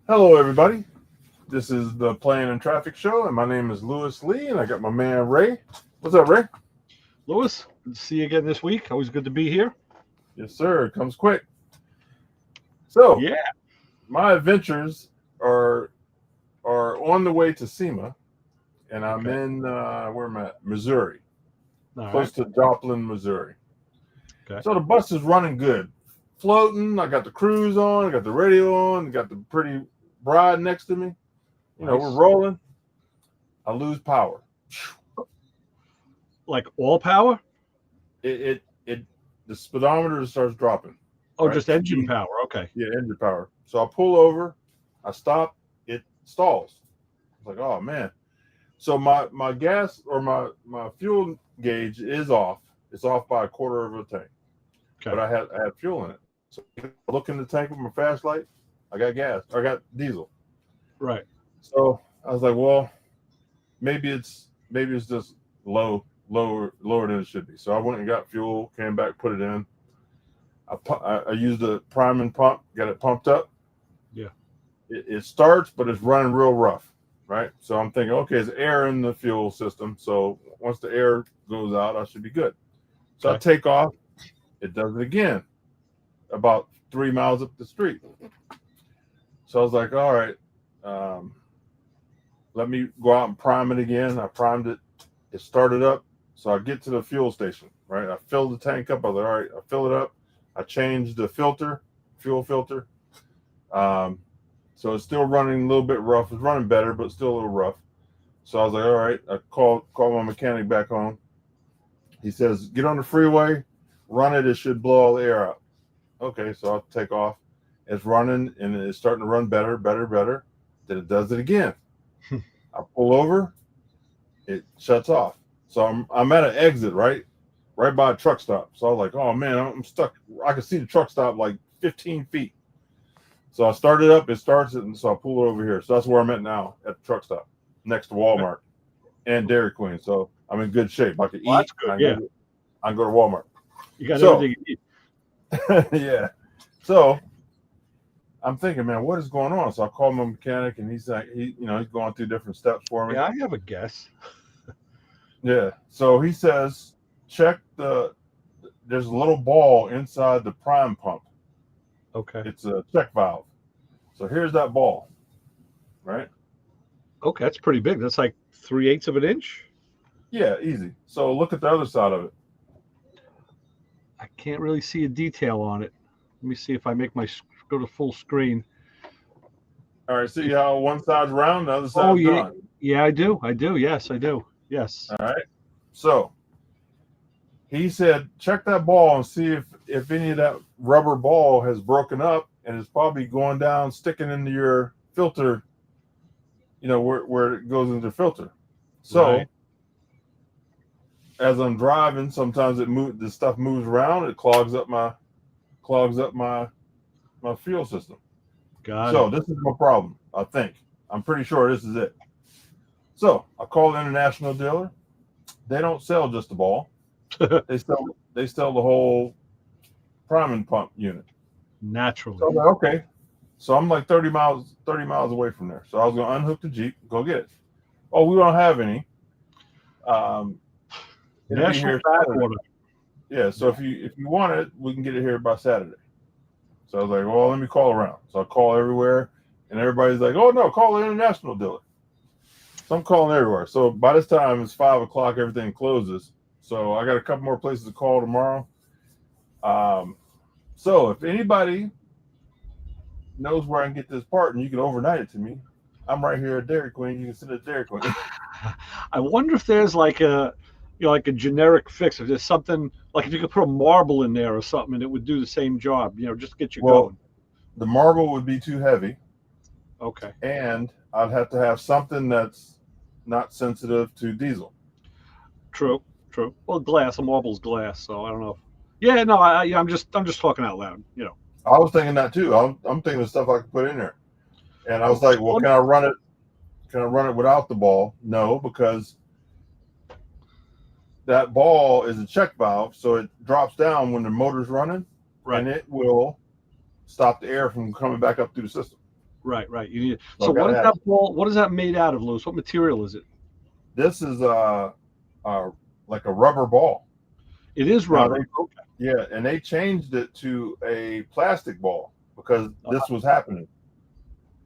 Hello, everybody. This is the Playing in Traffic Show, and my name is Lewis Lee, and I got my man Ray. What's up, Ray? Lewis, good to see you again this week. Always good to be here. Yes, sir. It comes quick. So, Yeah. my adventures are on the way to SEMA, and I'm Okay. in where am I at? Missouri, All close right. to Joplin, Missouri. Okay. So the bus is running good, floating. I got the cruise on, I got the radio on, got the pretty bride next to me. We're Nice. rolling. I lose power. Like all power? It the speedometer starts dropping. Oh, Right, just engine speed, power. Okay. yeah, engine power. So I pull over, I stop, it stalls. It's like, oh man. So my gas or my fuel gauge is off. It's off by a quarter of a tank, but Okay. I had fuel in it. So I look in the tank with my flashlight. I got gas. I got diesel. Right. So I was like, well, maybe it's just lower than it should be. So I went and got fuel, came back, put it in. I used the prime and pump, got it pumped up. Yeah. It starts, but it's running real rough, right? So I'm thinking, okay, there's air in the fuel system. So once the air goes out, I should be good. So I Okay. take off. It does it again, about 3 miles up the street. So I was like, all right, um, let me go out and prime it again. I primed it. It started up. So I get to the fuel station, right? I filled the tank up. I was like, all right, I fill it up. I changed the fuel filter. Um, so it's still running a little bit rough. It's running better, but still a little rough. So I was like, all right. I called my mechanic back home. He says, get on the freeway, run it. It should blow all the air out. Okay, so I'll take off. It's running and it's starting to run better. Then it does it again. I pull over, it shuts off. So I'm at an exit, right by a truck stop. So I was like, oh man, I'm stuck. I can see the truck stop like 15 feet. So I started up, it starts it, and so I pull it over here. So that's where I'm at now, at the truck stop, next to Okay. Walmart and Dairy Queen. So I'm in good shape. I can Well, eat. that's good. Yeah. I can go to Walmart. You got So everything you need. yeah. So I'm thinking, man, what is going on? So I called my mechanic, and he's like, he's going through different steps for me. Yeah, I have a guess. Yeah. So he says, check there's a little ball inside the prime pump. Okay. It's a check valve. So here's that ball, right? Okay. That's pretty big. That's like 3/8 of an inch. Yeah, easy. So look at the other side of it. I can't really see a detail on it. Let me see if I make go to full screen. All right, see how one side's round, the other Oh, side's yeah. gone. Yeah, I do. I do. Yes, I do. Yes. All right. So he said, check that ball and see if any of that rubber ball has broken up and is probably going down, sticking into your filter, where it goes into the filter. So Right. as I'm driving, sometimes the stuff moves around, it clogs up my fuel system. Got So it. this is my problem, I think. I'm pretty sure this is it. So I call the international dealer. They don't sell just the ball. They sell the whole prime and pump unit. So Naturally. I'm like, okay. So I'm like 30 miles away from there. So I was gonna unhook the Jeep, go get it. Oh, we don't have any. Um, it'll be National here back Saturday. order. Yeah. So if you want it, we can get it here by Saturday. So I was like, well, let me call around. So I call everywhere, and everybody's like, oh no, call the international dealer. So I'm calling everywhere. So by this time it's 5 o'clock, everything closes. So I got a couple more places to call tomorrow. Um, so if anybody knows where I can get this part and you can overnight it to me, I'm right here at Dairy Queen. You can send it to Dairy Queen. I wonder if there's like like a generic fix. If there's something like if you could put a marble in there or something, and it would do the same job. Just to get you Well, going. the marble would be too heavy, Okay. and I'd have to have something that's not sensitive to diesel. True. True. Well, glass. A marble's glass, so I don't know. Yeah. No. I'm just talking out loud. I was thinking that too. I'm thinking of stuff I could put in there, and I was like, well, One- can I run it? Can I run it without the ball? No, because that ball is a check valve, so it drops down when the motor's running, Right. and it will stop the air from coming back up through the system. Right. You need. So So I what gotta is have that ball? What is that made out of, Lewis? What material is it? this is like a rubber ball. It is Now rubber. Okay. and they changed it to a plastic ball because Uh, this was happening.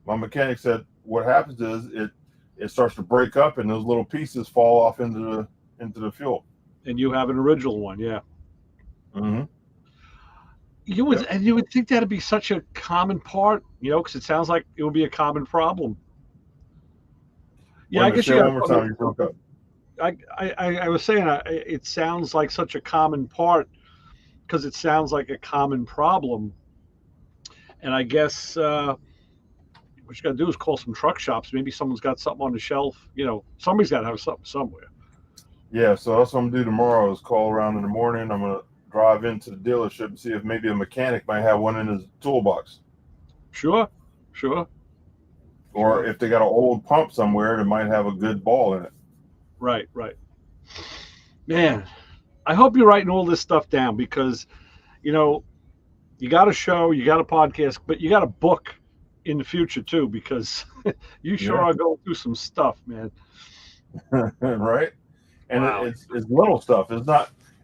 My mechanic said what happens is it starts to break up and those little pieces fall off into the fuel. and you have an original one, yeah. Mm-hmm. And you would think that'd be such a common part, because it sounds like it would be a common problem. Yeah, Wait a I minute, guess say you it got one more time. You broke up. I was saying it sounds like such a common part because it sounds like a common problem, and I guess what you got to do is call some truck shops. Maybe someone's got something on the shelf. Somebody's got to have something somewhere. Yeah, so that's what I'm gonna do tomorrow is call around in the morning. I'm gonna drive into the dealership and see if maybe a mechanic might have one in his toolbox. Sure. Or if they got an old pump somewhere that might have a good ball in it. Right. Man, I hope you're writing all this stuff down because you know you got a show, you got a podcast, but you got a book in the future too because you sure Yeah. are going through some stuff, man. Right? And Wow. it's little stuff.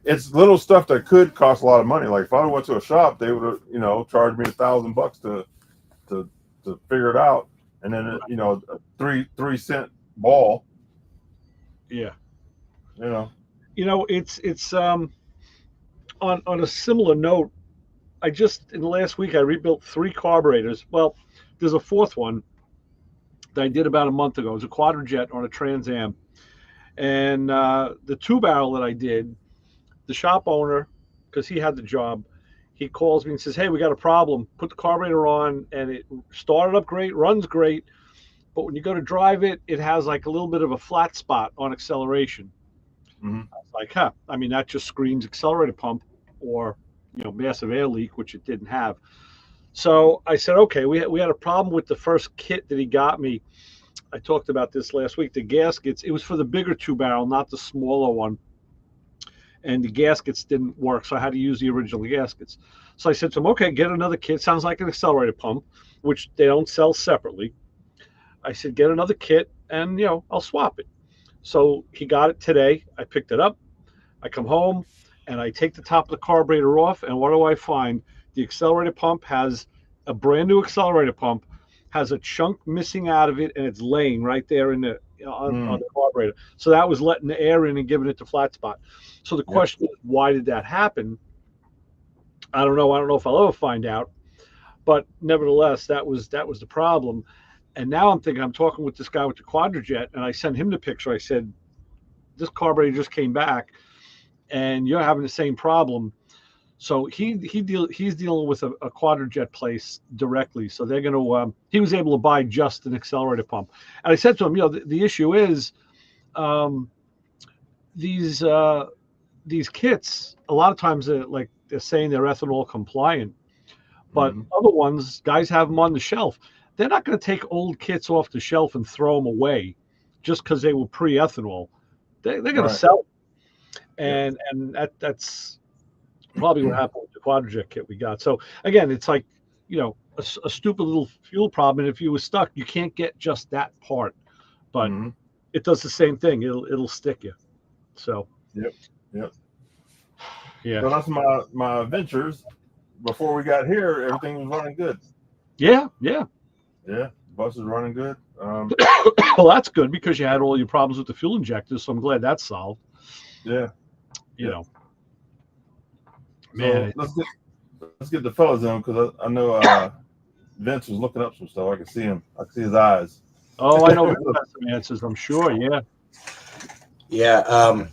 It's little stuff that could cost a lot of money. Like if I went to a shop, they would have, charged me $1,000 to figure it out. And then a 3 cent ball, Yeah. you know. It's on a similar note. In the last week I rebuilt 3 carburetors. Well, there's a fourth one that I did about a month ago. It was a quadrajet on a Trans Am, and the 2 barrel that I did, the shop owner, because he had the job, he calls me and says, "Hey, we got a problem. Put the carburetor on, and it started up great, runs great, but when you go to drive it, it has like a little bit of a flat spot on acceleration." Mm-hmm. I was like, huh. I mean, that just screams accelerator pump or massive air leak, which it didn't have. So I said, okay, we had a problem with the first kit that he got me. I talked about this last week. The gaskets, it was for the bigger 2 barrel, not the smaller one. And the gaskets didn't work. So I had to use the original gaskets. So I said to him, okay, get another kit. Sounds like an accelerator pump, which they don't sell separately. I said, get another kit and, I'll swap it. So he got it today. I picked it up. I come home and I take the top of the carburetor off. And what do I find? The accelerator pump has a brand new accelerator pump, has a chunk missing out of it, and it's laying right there on the carburetor. So that was letting the air in and giving it the flat spot. So the question is, why did that happen? I don't know. I don't know if I'll ever find out. But nevertheless, that was the problem. And now I'm thinking, I'm talking with this guy with the quadrajet, and I sent him the picture. I said, this carburetor just came back, and you're having the same problem. So he's dealing with a quadrajet place directly. So they're going to. He was able to buy just an accelerator pump. And I said to him, the issue is these kits. A lot of times they're saying they're ethanol compliant, but other ones, guys have them on the shelf. They're not going to take old kits off the shelf and throw them away just because they were pre-ethanol. They're going to sell them. And that's probably what happened with the quadrajet kit we got. So again, it's like, a stupid little fuel problem. And if you were stuck, you can't get just that part, but it does the same thing. It'll stick you. So, Yep. yeah. So that's my adventures. Before we got here, everything was running good. Yeah. The bus is running good. Well, that's good because you had all your problems with the fuel injectors. So I'm glad that's solved. Yeah. Man. So let's get the fellas in because I know Vince was looking up some stuff. I can see him. I can see his eyes. Oh, I know Vince has some answers. I'm sure. Yeah. Yeah.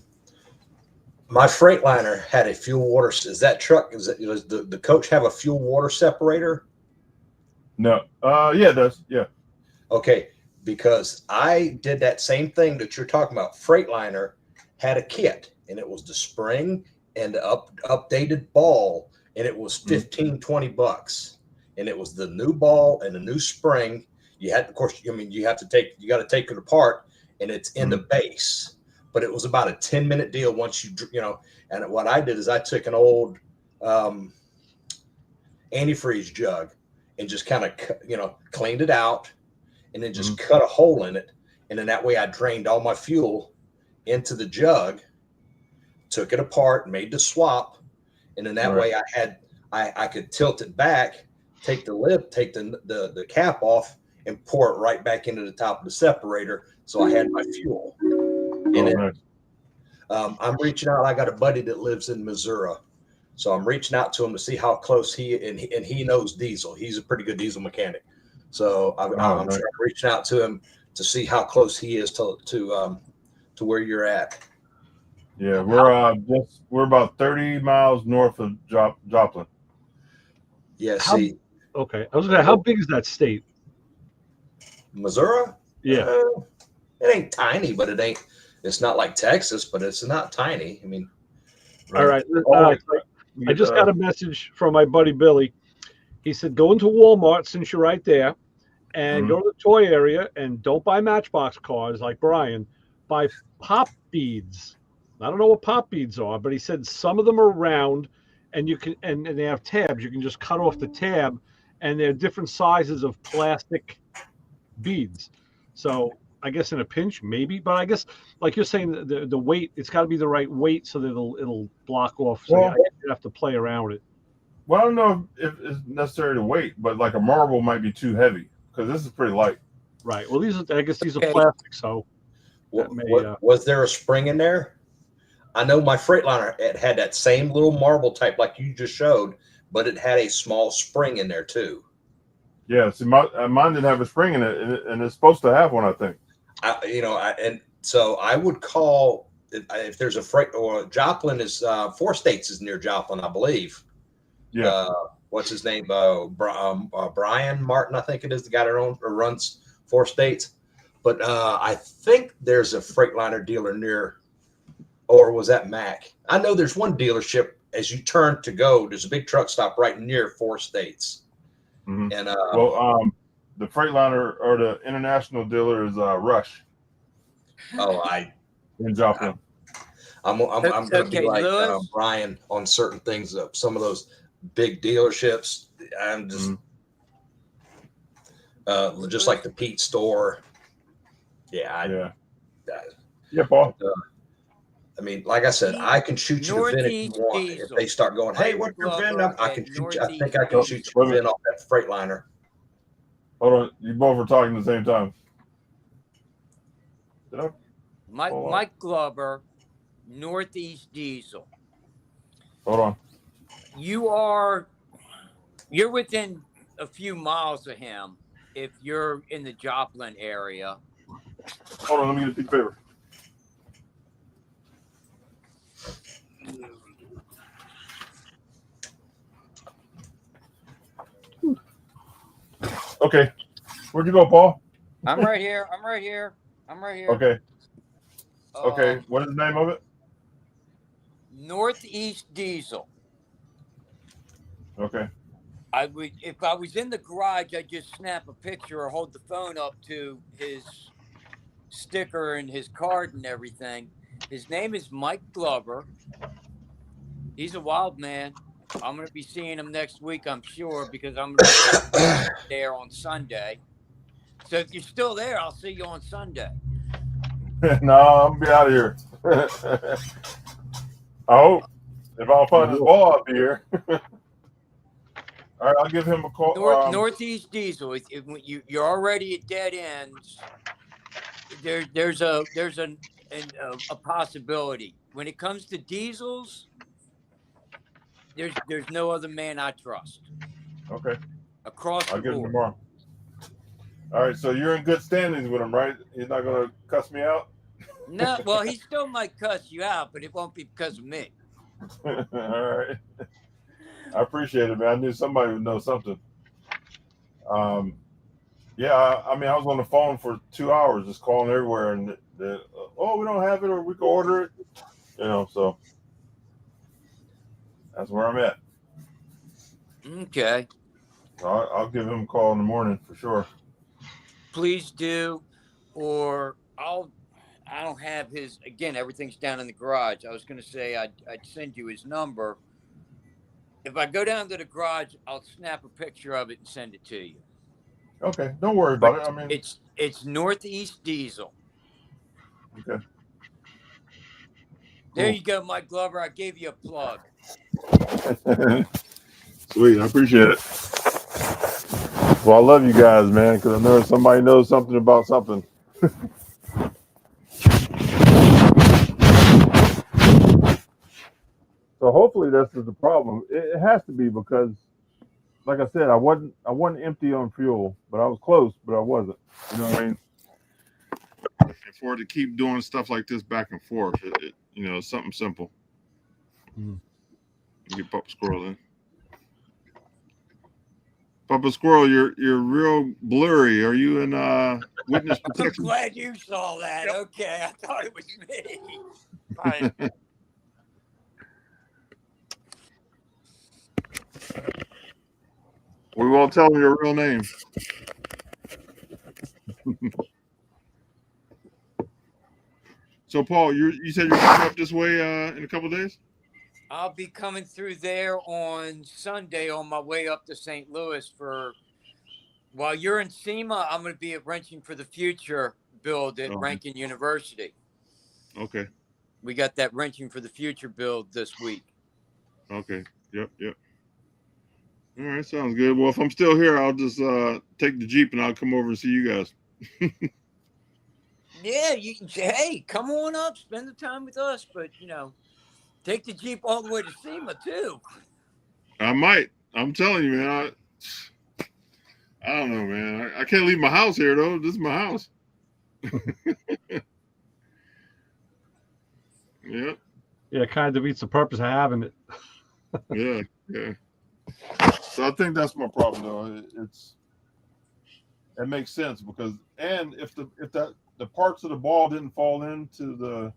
My Freightliner had a fuel water. Is that truck? Does the coach have a fuel water separator? No. Yeah, it does. Yeah. Okay. Because I did that same thing that you're talking about. Freightliner had a kit, and it was the spring and the updated ball, and it was $15-20, and it was the new ball and the new spring. You had, of course, you got to take it apart, and it's in the base. But it was about a 10-minute deal once and what I did is I took an old antifreeze jug and just kind of, cleaned it out and then just cut a hole in it. And then that way I drained all my fuel into the jug, took it apart, made the swap. And then that way I could tilt it back, take the lid, take the cap off and pour it right back into the top of the separator. So I had my fuel. And I'm reaching out. I got a buddy that lives in Missouri. So I'm reaching out to him to see how close he knows diesel. He's a pretty good diesel mechanic. So I'm reaching out to him to see how close he is to where you're at. Yeah, we're about 30 miles north of Joplin. Yeah, okay. I was gonna. How big is that state? Missouri? Yeah. It ain't tiny, but it's not like Texas, but it's not tiny. I mean, all right. I just got a message from my buddy Billy. He said, go into Walmart since you're right there and go to the toy area and don't buy Matchbox cars like Brian. Buy pop beads. I don't know what pop beads are, but he said some of them are round and you can, and they have tabs. You can just cut off the tab and they're different sizes of plastic beads. So I guess in a pinch, maybe, but I guess like you're saying, the weight, it's got to be the right weight so that it'll block off. So you have to play around with it. Well, I don't know if it's necessary to weight, but like a marble might be too heavy because this is pretty light. Right. Well, I guess these are plastic. So was there a spring in there? I know my Freightliner, it had that same little marble type like you just showed, but it had a small spring in there too. Yeah, see, mine didn't have a spring in it, and it's supposed to have one, I think. And so I would call if there's a freight, or Joplin is 4 States is near Joplin, I believe. Yeah. What's his name? Brian Martin, I think it is, the guy that runs 4 States. But I think there's a Freightliner dealer near, or was that Mac? I know there's one dealership as you turn to go. There's a big truck stop right near 4 States. Mm-hmm. And the Freightliner or the international dealer is Rush. In Joplin. I'm going to be like Brian on certain things. Some of those big dealerships, I'm just just like the Pete store. Yeah, Paul. I mean, like I said, I can shoot you the VIN if you want. If they start going, hey, what's your VIN? I can shoot you. I think I can shoot you the VIN off that Freightliner. Hold on, you both were talking at the same time. Mike Glover, Northeast Diesel. Hold on. You're within a few miles of him if you're in the Joplin area. Hold on, let me get a piece of paper. Okay. Where'd you go, Paul? I'm right here. Okay. Okay. What is the name of it? Northeast Diesel. Okay. If I was in the garage, I'd just snap a picture or hold the phone up to his sticker and his card and everything. His name is Mike Glover. He's a wild man. I'm going to be seeing him next week, I'm sure, because I'm going to be there on Sunday. So if you're still there, I'll see you on Sunday. No, I'm going to be out of here. I hope. If I'll find this ball, I'll be here. All right, I'll give him a call. Northeast Diesel. If you're already at dead ends, there's a possibility. When it comes to diesels, there's no other man I trust. Okay. Across the board. I'll give him tomorrow. All right, so you're in good standings with him, right? He's not going to cuss me out? No, well, he still might cuss you out, but it won't be because of me. All right. I appreciate it, man. I knew somebody would know something. Yeah, I mean, I was on the phone for 2 hours just calling everywhere, and we don't have it, or we can order it. So that's where I'm at. Okay. I'll give him a call in the morning for sure. Please do, or I don't have his, again, everything's down in the garage. I was going to say I'd send you his number. If I go down to the garage, I'll snap a picture of it and send it to you. Okay, don't worry about it. I mean, It's Northeast Diesel. okay. There Cool. you go, Mike Glover. I gave you a plug. Sweet, I appreciate it. Well, I love you guys, man, because I know somebody knows something about something. So hopefully this is the problem. It has to be because, like I said, I wasn't empty on fuel, but I was close, but I wasn't. You know what I mean? And for it to keep doing stuff like this back and forth, it's something simple. Get Papa Squirrel in. Papa Squirrel, you're real blurry. Are you in witness I'm protection? glad you saw that. Yep. Okay, I thought it was me. Fine. We won't tell them your real name. So, Paul, you said you're coming up this way in a couple of days? I'll be coming through there on Sunday on my way up to St. Louis while you're in SEMA, I'm going to be at Wrenching for the Future build at Rankin University. Okay. We got that Wrenching for the Future build this week. Okay. Yep. All right, sounds good. Well, if I'm still here, I'll just take the Jeep and I'll come over and see you guys. Yeah, hey, come on up, spend the time with us, but take the Jeep all the way to SEMA too. I might. I'm telling you, man. I don't know, man. I can't leave my house here though. This is my house. Yep. Yeah, it kind of defeats the purpose of having it. Yeah. So I think that's my problem though. It makes sense because if the parts of the ball didn't fall into the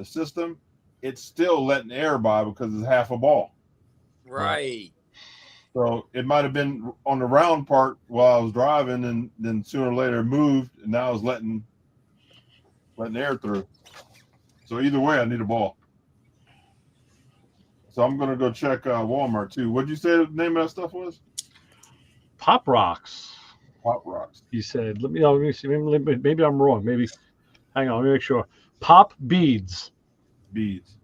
system, it's still letting air by because it's half a ball. Right. So it might have been on the round part while I was driving, and then sooner or later it moved, and now it's letting air through. So either way, I need a ball. So I'm gonna go check Walmart too. What did you say the name of that stuff was? Pop rocks. Pop rocks. He said, let me see. Maybe I'm wrong. Maybe, hang on, let me make sure. Pop beads. Beads.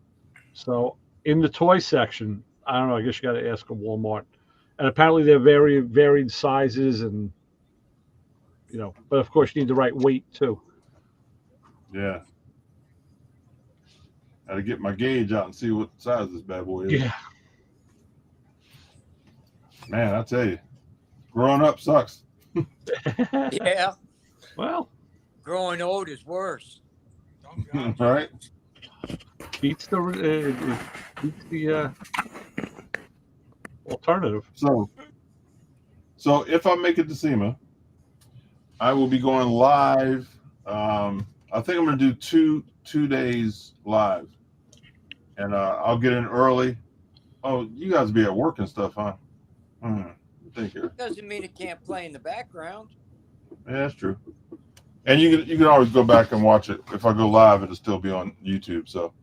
So in the toy section, I don't know. I guess you got to ask a Walmart. And apparently they're very varied sizes, and but of course you need the right weight too. Yeah. Got to get my gauge out and see what size this bad boy is. Yeah. Man, I tell you, growing up sucks. Yeah. Well, growing old is worse. Oh, God. Right? beats the alternative. So if I make it to SEMA, I will be going live. I think I'm going to do two days live, and I'll get in early. Oh, you guys be at work and stuff, huh? Thank you. Doesn't mean it can't play in the background. Yeah, that's true. And you can always go back and watch it. If I go live, it'll still be on YouTube. So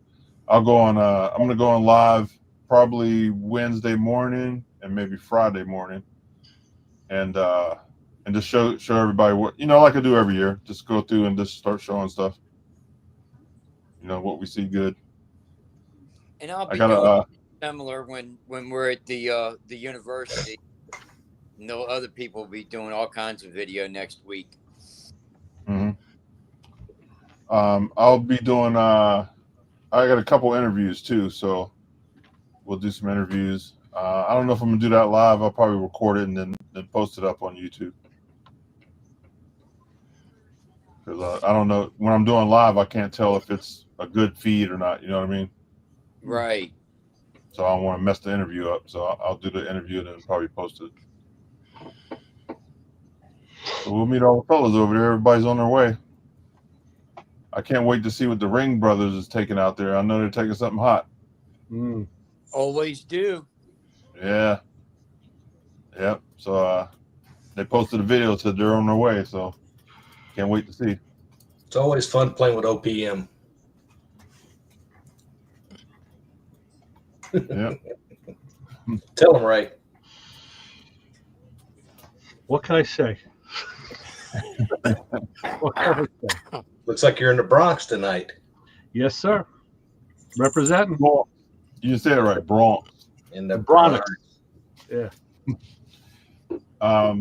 I'll go on. I'm going to go on live probably Wednesday morning and maybe Friday morning, and just show everybody what like I do every year. Just go through and just start showing stuff. What we see good. And I'll be doing similar when we're at the university. No other people will be doing all kinds of video next week. Mm-hmm. I'll be doing. I got a couple interviews too, so we'll do some interviews. I don't know if I'm gonna do that live. I'll probably record it and then post it up on YouTube. Because I don't know, when I'm doing live, I can't tell if it's a good feed or not. You know what I mean? Right. So I don't want to mess the interview up. So I'll do the interview and then probably post it. So we'll meet all the fellas over there. Everybody's on their way. I can't wait to see what the Ring Brothers is taking out there. I know they're taking something hot. Always do. Yeah. Yep. So they posted a video, said they're on their way. So can't wait to see. It's always fun playing with OPM. Yeah. Tell them, Ray. What can I say? What can I say? Looks like you're in the Bronx tonight. Yes, sir. Representing. Bronx. You said it right, Bronx. In the Bronx. Bronx. Yeah.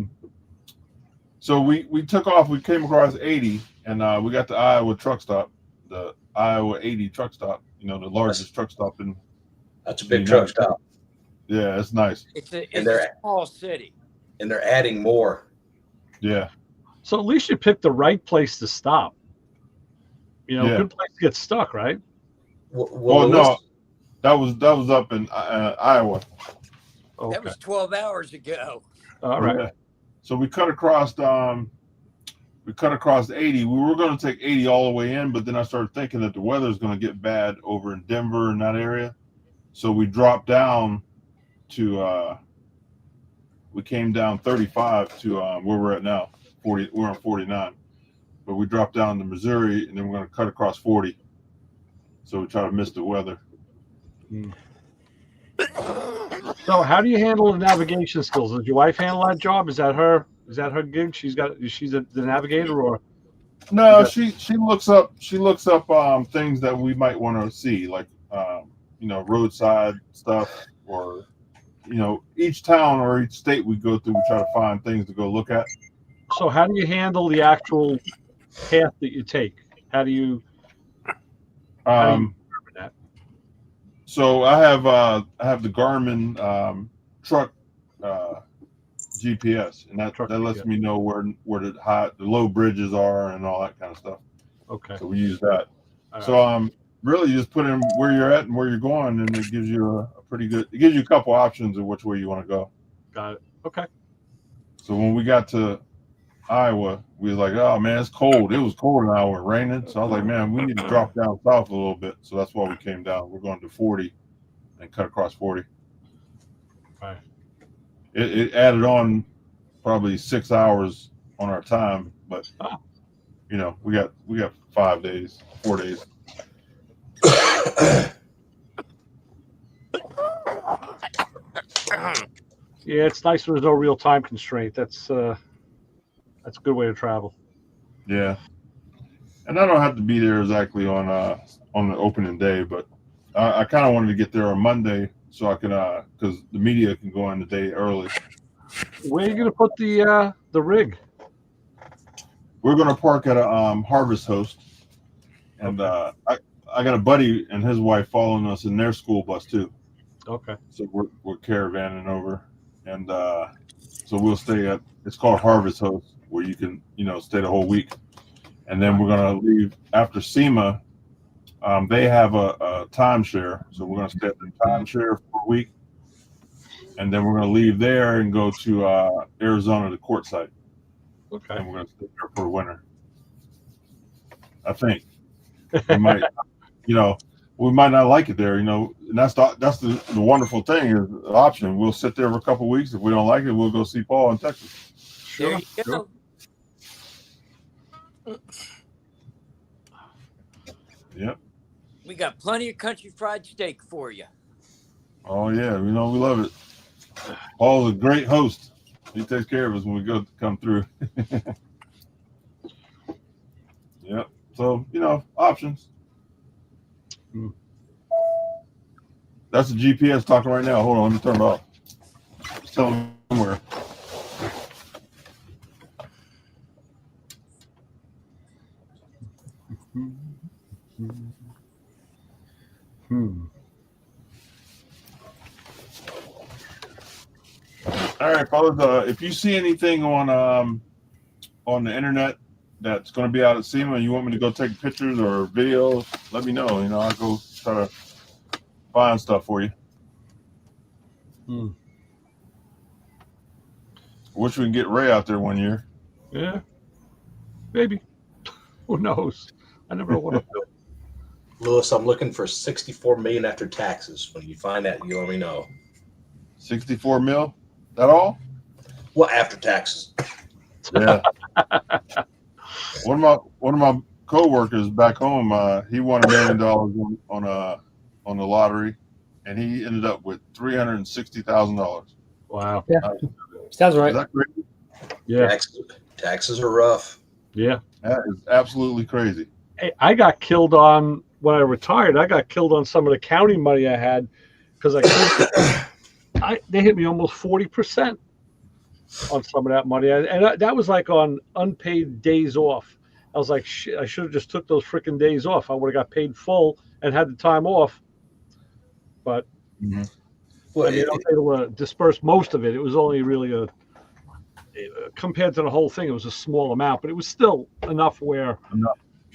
So we took off. We came across 80, and we got the Iowa truck stop, the Iowa 80 truck stop. You know, the largest truck stop in. That's a big truck stop. Yeah, it's nice. It's a And they're- small city. And they're adding more. Yeah. So at least you picked the right place to stop. You know, Yeah. good place to get stuck, right? Well, no, that was up in Iowa. Okay. That was 12 hours ago. All right. Yeah. So we cut across 80. We were going to take 80 all the way in, but then I started thinking that the weather's going to get bad over in Denver in that area. So we dropped down to we came down 35 to where we're at now. 40. We're on 49, but we dropped down to Missouri, and then we're going to cut across 40. So we try to miss the weather. So how do you handle the navigation skills? Does your wife handle that job? Is that her gig? She's the navigator, or No, she looks up things that we might want to see, like you know, roadside stuff, or you know, each town or each state we go through, we try to find things to go look at. so how do you handle the actual path that you take? How do you interpret that? So I have the Garmin truck GPS, and that lets GPS. me know where the low bridges are and all that kind of stuff. Okay. So we use that. All right. So really just put in where you're at and where you're going, and it gives you a pretty good. It gives you a couple options of which way you want to go. Got it. Okay. So when we got to Iowa, we was like, oh man, it's cold. It was cold in Iowa, raining. So I was like, man, we need to drop down south a little bit. So that's why we came down. We're going to 40 and cut across 40. Right. It added on probably 6 hours on our time, but you know, we got 4 days. Yeah, it's nice when there's no real time constraint. That's a good way to travel. Yeah, and I don't have to be there exactly on the opening day, but I kind of wanted to get there on Monday so I can because the media can go in the day early. Where are you gonna put the rig? We're gonna park at a Harvest Host, and I got a buddy and his wife following us in their school bus too. Okay. So we're caravanning over, and so we'll stay at. It's called Harvest Host, where you can stay the whole week, and then we're gonna leave after SEMA. They have a timeshare, so we're gonna stay at the timeshare for a week, and then we're gonna leave there and go to Arizona, the court site, Okay. and we're gonna stay there for the winter. I think we might, we might not like it there, and that's the wonderful thing is the option. We'll sit there for a couple of weeks. If we don't like it, we'll go see Paul in Texas. There you go. Yep. We got plenty of country fried steak for you. Oh yeah, we love it. Paul's a great host. He takes care of us when we come through. Yep. So options. That's the GPS talking right now. Hold on, let me turn it off. Just tell him where. All right, fellas. If you see anything on the internet that's going to be out at SEMA and you want me to go take pictures or videos, let me know. I'll go try to find stuff for you. Wish we can get Ray out there one year. Yeah. Maybe. Who knows? I never would have. Lewis, I'm looking for 64 million after taxes. When you find that, you let me know. 64 mil? That all? Well, after taxes. Yeah. One of my coworkers back home, he won $1 million on the lottery, and he ended up with $360,000. Wow. Yeah. Sounds Is right. that crazy? Yeah. Taxes are rough. Yeah. That is absolutely crazy. Hey, I got killed on when I retired. I got killed on some of the county money I had because they hit me almost 40% on some of that money, that was like on unpaid days off. I was like, shit, I should have just took those freaking days off. I would have got paid full and had the time off. But Well, I mean, I was able to disperse most of it. It was only really compared to the whole thing, it was a small amount, but it was still enough where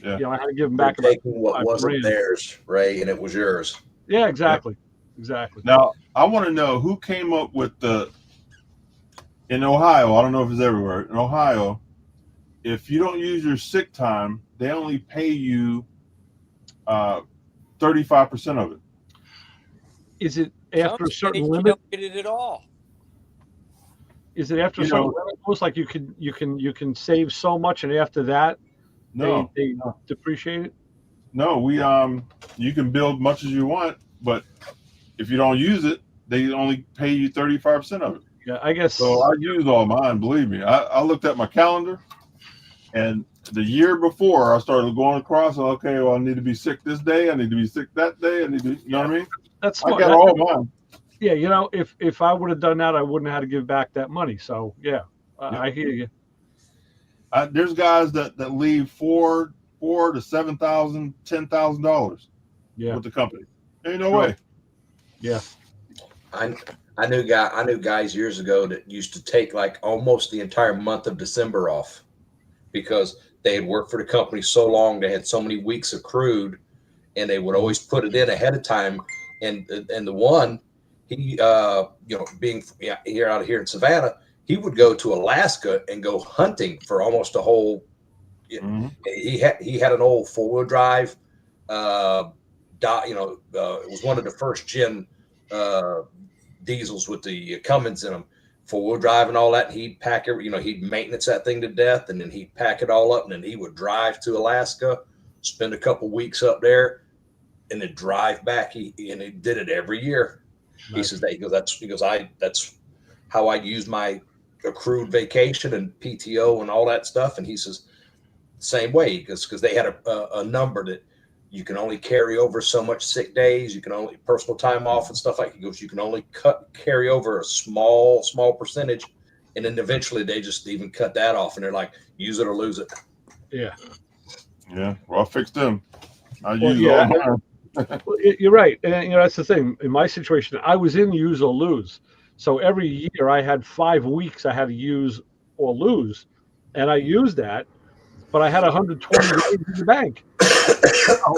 Yeah. I had to give them they're back about taking what wasn't $5,000. theirs, Ray, and it was yours. Yeah, exactly. Exactly. Now, I want to know who came up with in Ohio, I don't know if it's everywhere, in Ohio, if you don't use your sick time, they only pay you 35% of it. Is it after a certain You limit? don't get it at all. Is it after a certain limit? Almost like you can save so much, and after that, No, they depreciate it. no, you can build much as you want, but if you don't use it, they only pay you 35% of it. Yeah, I guess. So I use all mine. Believe me, I looked at my calendar, and the year before I started going across. Okay, well, I need to be sick this day. I need to be sick that day. I need to, you know what I mean? That's I smart. got all mine. Yeah, if I would have done that, I wouldn't have had to give back that money. So yeah, I hear you. There's guys that leave $4,000 to $7,000, $10,000 with the company. Ain't no way. Yeah. I knew guys years ago that used to take like almost the entire month of December off because they had worked for the company so long, they had so many weeks accrued, and they would always put it in ahead of time. And the one, he being out here in Savannah, he would go to Alaska and go hunting for almost a whole. He had an old 4-wheel drive. It was one of the first gen diesels with the Cummins in them, 4-wheel drive and all that. And he'd pack he'd maintenance that thing to death, and then he'd pack it all up, and then he would drive to Alaska, spend a couple weeks up there, and then drive back. He did it every year. Nice. He goes, that's how I use my accrued vacation and PTO and all that stuff. And he says, same way, because they had a number that you can only carry over so much sick days, you can only personal time off and stuff like. He goes, you can only carry over a small percentage, and then eventually they just even cut that off, and they're like, use it or lose it. Yeah. Well, I fixed them. I use all mine. You're right, and that's the thing. In my situation, I was in use or lose, so every year I had 5 weeks I had to use or lose, and I used that, but I had 120 days in the bank. So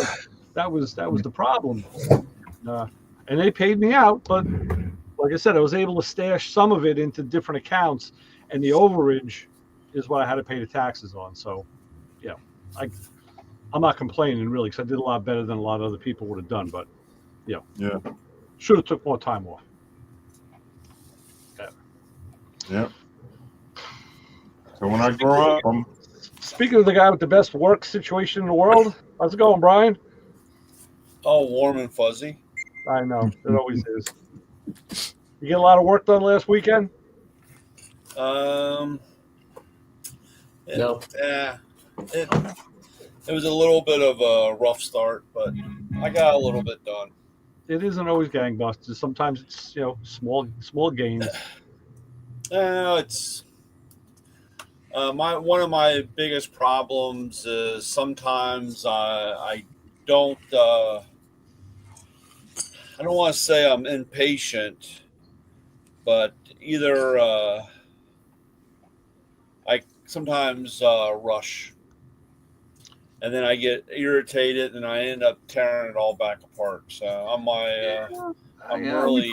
that was the problem, and they paid me out. But like I said, I was able to stash some of it into different accounts, and the overage is what I had to pay the taxes on. So, yeah, I'm not complaining really, because I did a lot better than a lot of other people would have done. But yeah, should have took more time off. Yeah. So when I grow up, speaking of the guy with the best work situation in the world, how's it going, Brian? Oh, warm and fuzzy. I know, it always is. You get a lot of work done last weekend? No. Yeah. It was a little bit of a rough start, but I got a little bit done. It isn't always gangbusters. Sometimes it's small gains. It's one of my biggest problems is sometimes I don't want to say I'm impatient, but either I sometimes rush, and then I get irritated, and I end up tearing it all back apart. So I'm really.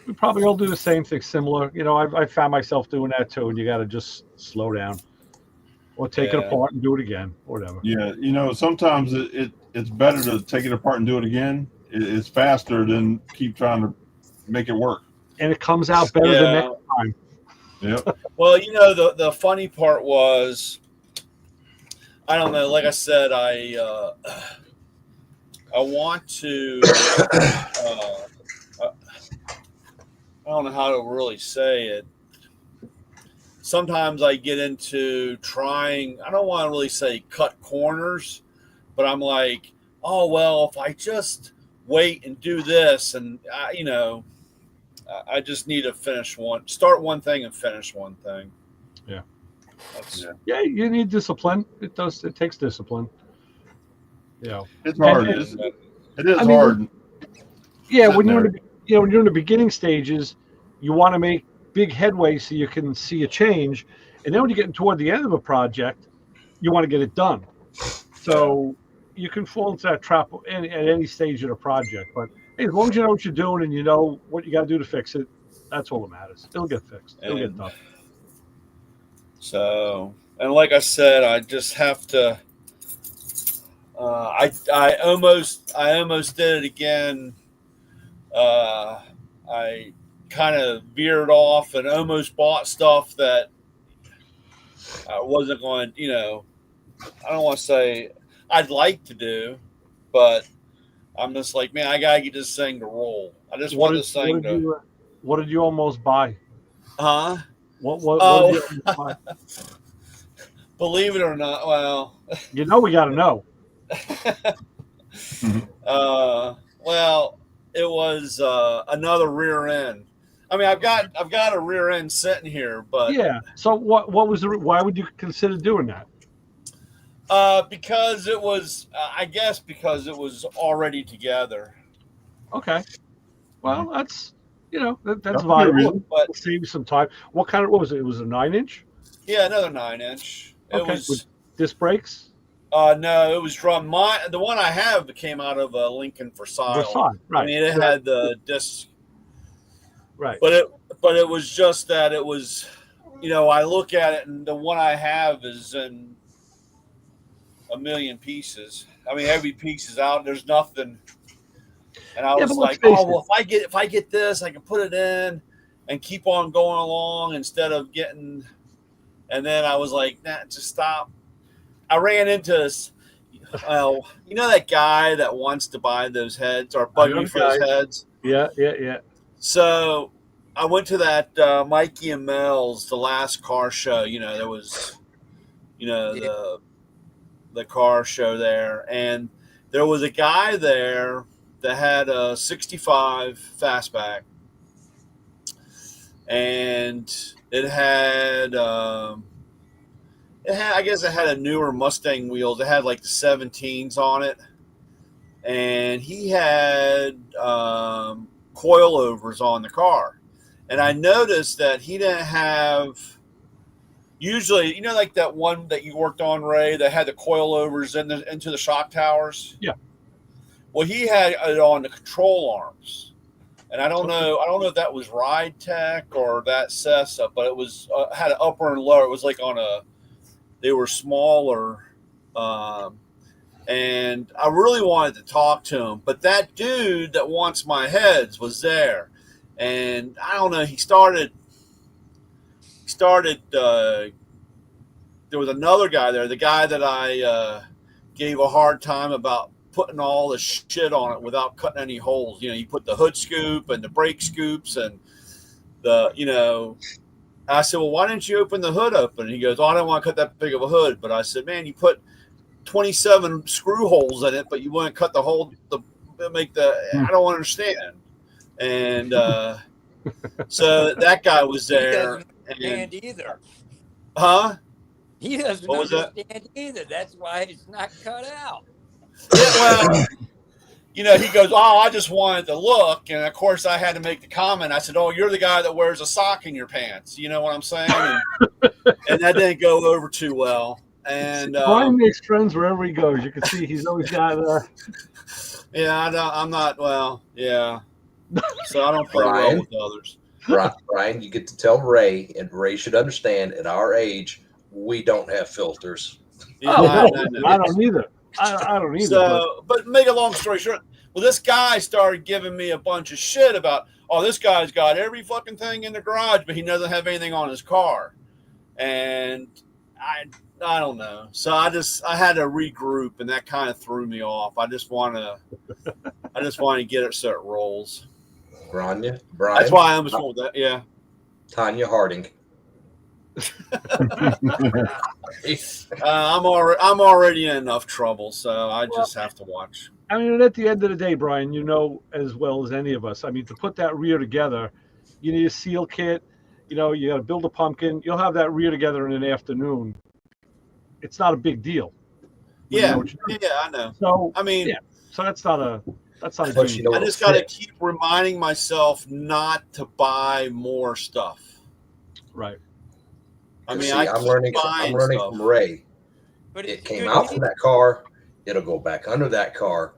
We probably all do the same thing, similar. I found myself doing that too, and you got to just slow down, or take it apart and do it again, whatever. Yeah, sometimes it's better to take it apart and do it again. It's faster than keep trying to make it work. And it comes out better the next time. Yeah. Well, the funny part was, I don't know. Like I said, want to. I don't know how to really say it. Sometimes I get into trying. I don't want to really say cut corners, but I'm like, oh well, if I just wait and do this, and I just need to start one thing and finish one thing. Yeah. That's, Yeah, you need discipline. It does. It takes discipline. It's hard. And- It is I mean, hard. Yeah, Sitting when you're there. in when you're in the beginning stages, you want to make big headway so you can see a change, and then when you're getting toward the end of a project, you want to get it done. So you can fall into that trap at any stage of the project. But hey, as long as you know what you're doing and you know what you got to do to fix it, that's all that matters. It'll get fixed. It'll get done. So, and like I said, I just have to. I almost did it again. I kind of veered off and almost bought stuff that I wasn't going. I don't want to say I'd like to do, but I'm just like, man, I gotta get this thing to roll. I just want this thing to. What did you almost buy? Huh? What Oh. did you almost buy? Believe it or not, well, We got to know. well, it was another rear end. I mean, I've got a rear end sitting here, but Yeah. So what was why would you consider doing that? because it was, I guess, because it was already together. Okay. Well, that's that's That's viable. reason. But It'll save you some time. What was it? It was a 9-inch. yeah, another 9-inch. It Okay. was. With disc brakes. No, it was from the one I have came out of Lincoln Versailles. Versailles, right? I mean, it had the disc, Right. but it was just that it was, I look at it and the one I have is in a million pieces. I mean, every piece is out. There's nothing, and I was like, oh well, if I get this, I can put it in and keep on going along instead of getting. And then I was like, nah, just stop. I ran into this. Well, that guy that wants to buy those heads or bug me for those heads. Yeah. So I went to that Mikey and Mel's, the last car show. There was, the car show there, and there was a guy there that had a 65 fastback, and it had. I guess it had a newer Mustang wheels. It had like the 17s on it, and he had coilovers on the car. And I noticed that he didn't have. Usually, like that one that you worked on, Ray, that had the coilovers into the shock towers. Yeah. Well, he had it on the control arms, and I don't know if that was Ride Tech or that Cessa, but it was had an upper and lower. It was like on a. They were smaller, and I really wanted to talk to him. But that dude that wants my heads was there, and I don't know. He started. There was another guy there. The guy that I gave a hard time about putting all the shit on it without cutting any holes. You put the hood scoop and the brake scoops and the. I said, well, why didn't you open the hood open? And he goes, oh, I don't want to cut that big of a hood. But I said, man, you put 27 screw holes in it, but you want to cut the hole to make the. I don't understand. And so that guy was there. He doesn't understand either. Huh? He doesn't What was understand either. That's why it's not cut out. Yeah, well, he goes, oh, I just wanted to look. And, of course, I had to make the comment. I said, oh, you're the guy that wears a sock in your pants. You know what I'm saying? And that didn't go over too well. And Brian makes friends wherever he goes. You can see he's always got yeah, I'm not, well, yeah. So I don't play well with others. Brian, you get to tell Ray, and Ray should understand at our age, we don't have filters. Yeah, I don't either. I don't either. So, but make a long story short, well, this guy started giving me a bunch of shit about, oh, this guy's got every fucking thing in the garage, but he doesn't have anything on his car. And I don't know. So I had to regroup, and that kind of threw me off. I just want to get it so it rolls. Brian, That's why I almost want that. Yeah. Tanya Harding. I'm already in enough trouble, so I just have to watch. I mean, at the end of the day, Brian, you know as well as any of us. I mean, to put that rear together, you need a seal kit. You know, you got to build a pumpkin. You'll have that rear together in an afternoon. It's not a big deal. Yeah, I know. So I mean, yeah. So that's not a Plus, you know, I just got to keep reminding myself not to buy more stuff. right. I mean, See, I'm learning from Ray. But It it's came good out to- from that car. It'll go back under that car.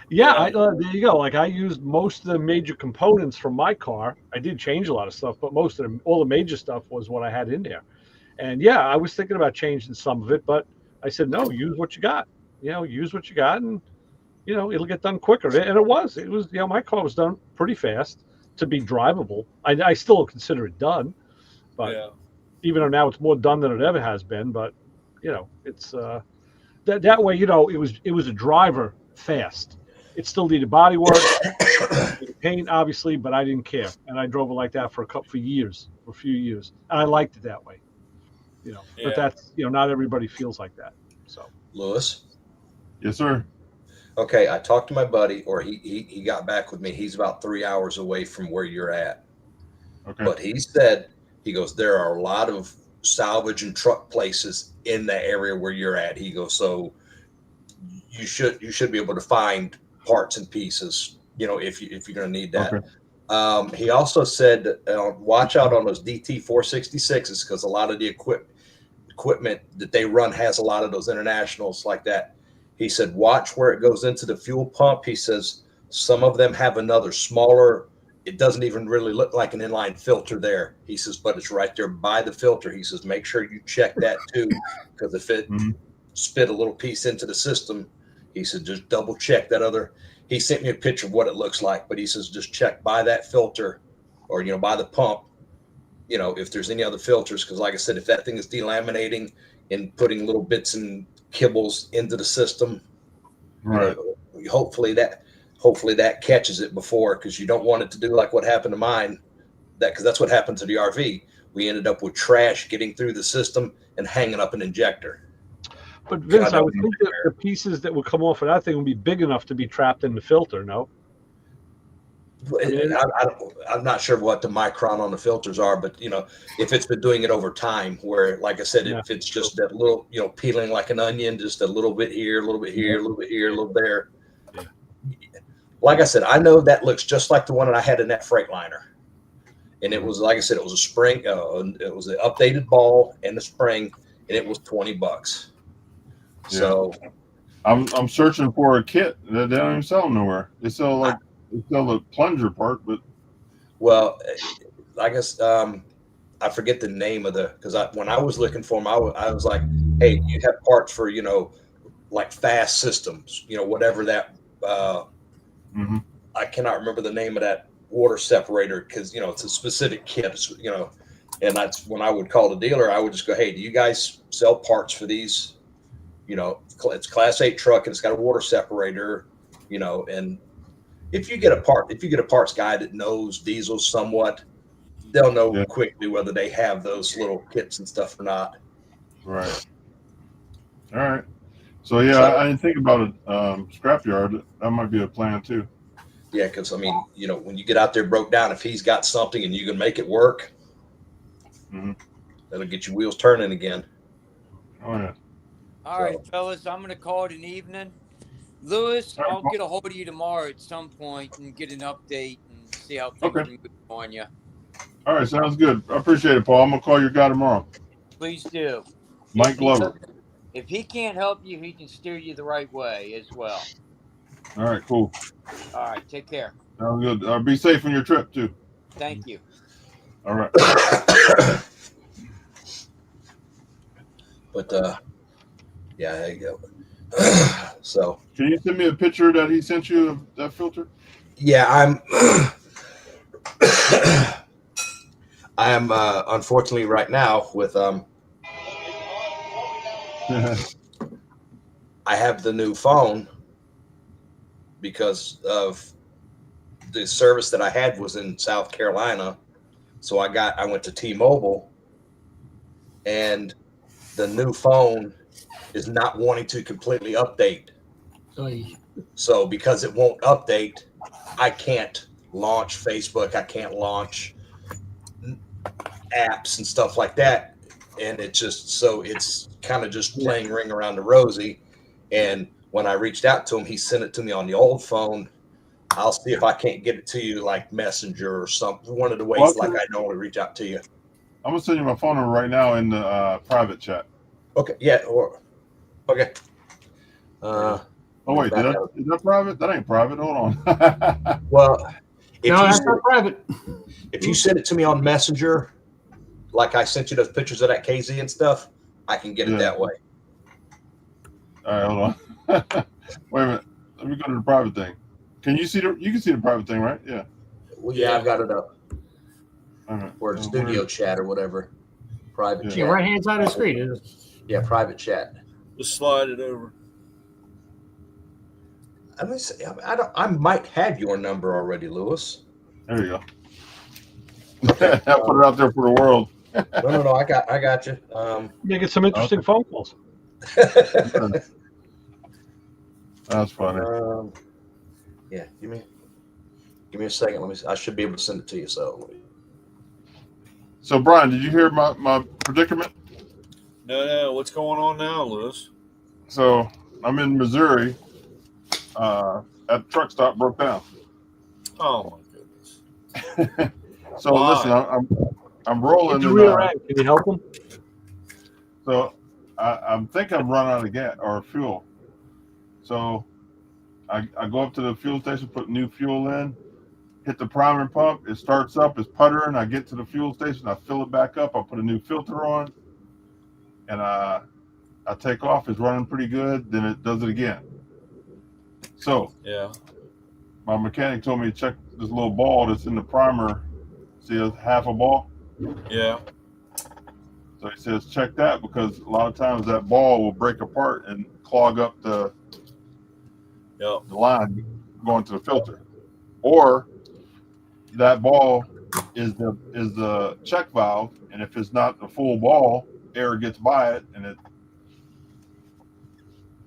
Yeah, there you go. Like I used most of the major components from my car. I did change a lot of stuff, but most of them, all the major stuff was what I had in there. And yeah, I was thinking about changing some of it, but I said no. Use what you got. You know, use what you got, and you know it'll get done quicker. And it was. You know, my car was done pretty fast to be drivable. I still consider it done, but even though now it's more done than it ever has been. But you know, it's that way. You know, it was a driver fast. It still needed body work, needed paint, obviously, but I didn't care, and I drove it like that for a few years, and I liked it that way. You know, but that's not everybody feels like that. So, Lewis. Yes, sir. Okay, I talked to my buddy, or he got back with me. He's about 3 hours away from where you're at. Okay. But he said, he goes, there are a lot of salvage and truck places in the area where you're at. He goes, so you should be able to find parts and pieces, if you're going to need that. Okay. He also said, watch out on those DT 466s because a lot of the equipment that they run has a lot of those internationals like that. He said, watch where it goes into the fuel pump. He says, some of them have another smaller, it doesn't even really look like an inline filter there. He says, but it's right there by the filter. He says, make sure you check that too, because if it spit a little piece into the system, he said, just double check that other. He sent me a picture of what it looks like, but he says, just check by that filter or, by the pump, if there's any other filters. Because like I said, if that thing is delaminating and putting little bits and kibbles into the system, right? Hopefully that catches it before, because you don't want it to do like what happened to mine. Because that's what happened to the RV. We ended up with trash getting through the system and hanging up an injector. But Vince, I would think that the pieces that would come off of that thing would be big enough to be trapped in the filter. No. I'm not sure what the micron on the filters are, but if it's been doing it over time, where, like I said, if it's just that little, peeling like an onion, just a little bit here, a little bit here, a little bit here, a little there. Yeah. Like I said, I know that looks just like the one that I had in that Freightliner, and it was, like I said, it was a spring, it was an updated ball and the spring, and it was $20. Yeah. So I'm searching for a kit that they don't even sell nowhere. They sell the plunger part, but I guess I forget the name of because when I was looking for them, I was like, hey, you have parts for like fast systems, whatever that I cannot remember the name of that water separator, because it's a specific kit, and that's when I would call the dealer. I would just go, hey, do you guys sell parts for these? It's Class 8 truck and it's got a water separator, and if you get a parts guy that knows diesels somewhat, they'll know quickly whether they have those little kits and stuff or not. Right. All right. So I didn't think about a scrapyard. That might be a plan too. Yeah, because I mean, when you get out there broke down, if he's got something and you can make it work, that'll get your wheels turning again. Oh yeah. All right, fellas, I'm gonna call it an evening. Lewis, I'll get a hold of you tomorrow at some point and get an update and see how things are moving on you. All right, sounds good. I appreciate it, Paul. I'm gonna call your guy tomorrow. Please do. Mike Glover. If he can't help you, he can steer you the right way as well. All right, cool. All right, take care. Sounds good. Be safe on your trip too. Thank you. All right. But yeah, there you go. So can you send me a picture that he sent you of that filter? Yeah, I am unfortunately right now with I have the new phone because of the service that I had was in South Carolina. So I went to T-Mobile, and the new phone is not wanting to completely update. So because it won't update, I can't launch Facebook. I can't launch apps and stuff like that. And it's kind of just playing ring around the rosy. And when I reached out to him, he sent it to me on the old phone. I'll see if I can't get it to you like Messenger or something. One of the ways like I normally reach out to you. I'm gonna send you my phone number right now in the private chat. Okay. Yeah. Okay. Oh wait, is that private? That ain't private. Hold on. Well, That's not private. If you send it to me on Messenger, like I sent you those pictures of that KZ and stuff, I can get it that way. All right, hold on. Wait a minute. Let me go to the private thing. Can you see you can see the private thing, right? Yeah. Well, yeah, I've got it up. All right. Or studio chat or whatever. Private chat. Right hand side of the screen. Yeah, private chat. Just slide it over. Let me see. I might have your number already, Lewis. There you go. Okay. I put it out there for the world. No. I got you. You get some interesting phone calls. That's funny. Yeah, give me a second. Let me. I should be able to send it to you. So Brian, did you hear my predicament? No. What's going on now, Lewis? So I'm in Missouri. At the truck stop broke down. Oh my goodness. So listen, I'm rolling. Can you help him? So I'm thinking I'm running out of gas or fuel. So I go up to the fuel station, put new fuel in, hit the primer pump. It starts up, it's puttering. I get to the fuel station, I fill it back up. I put a new filter on, and I take off. It's running pretty good. Then it does it again. So yeah, my mechanic told me to check this little ball that's in the primer. See, it's half a ball. Yeah. So he says check that because a lot of times that ball will break apart and clog up the line going to the filter, or that ball is the check valve, and if it's not the full ball, air gets by it and it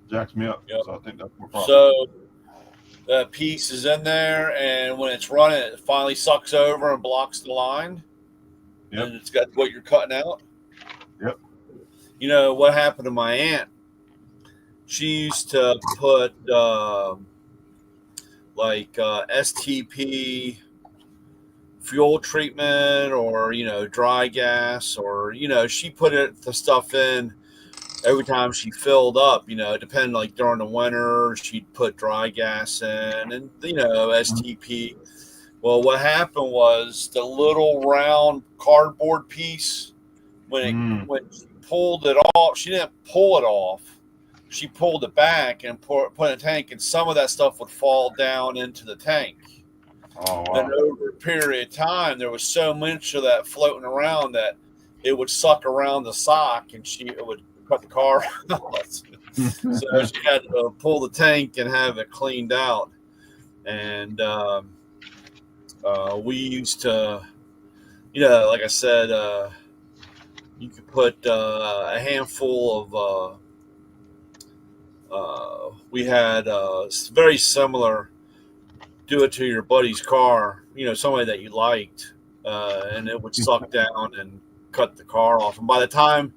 jacks me up. Yep. So I think that's my problem. So that piece is in there, and when it's running, it finally sucks over and blocks the line. Yep. And it's got what you're cutting out. Yep. You know what happened to my aunt? She used to put STP fuel treatment, or dry gas, or she put the stuff in every time she filled up. Depending, like during the winter, she'd put dry gas in, and STP. Well, what happened was the little round cardboard piece, when she pulled it off, she didn't pull it off. She pulled it back and put in a tank, and some of that stuff would fall down into the tank. Oh, wow. And over a period of time, there was so much of that floating around that it would suck around the sock, and it would cut the car out. So she had to pull the tank and have it cleaned out. And we used to, like I said, you could put a handful of. We had very similar. Do it to your buddy's car, somebody that you liked, and it would suck down and cut the car off. And by the time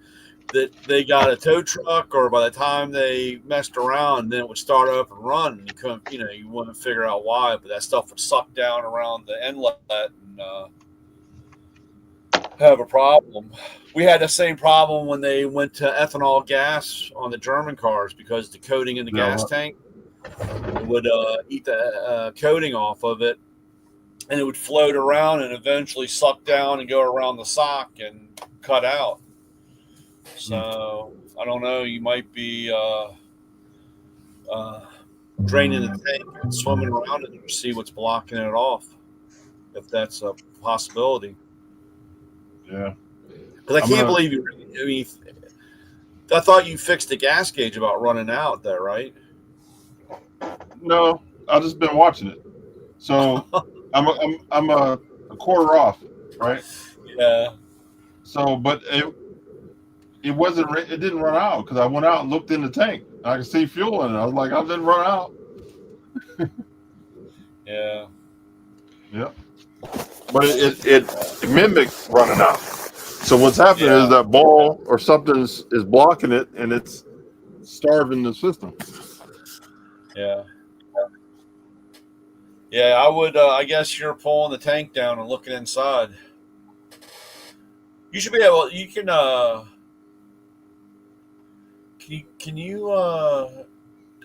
that they got a tow truck, or by the time they messed around, then it would start up and run. And you couldn't, you wouldn't figure out why, but that stuff would suck down around the inlet and have a problem. We had the same problem when they went to ethanol gas on the German cars, because the coating in the gas tank would eat the coating off of it, and it would float around and eventually suck down and go around the sock and cut out. So I don't know, you might be draining the tank and swimming around it to see what's blocking it off, if that's a possibility. Yeah. Because I can't believe you. I mean, I thought you fixed the gas gauge about running out there, right? No, I've just been watching it. So I'm a quarter off, right? Yeah. So, but it wasn't. It didn't run out because I went out and looked in the tank. I could see fuel in it. I was like, I didn't run out. Yeah. Yep. But it mimics running out. So what's happening Yeah. is that ball or something is blocking it, and it's starving the system. Yeah. Yeah, I would. I guess you're pulling the tank down and looking inside. You should be able. You can. Can you?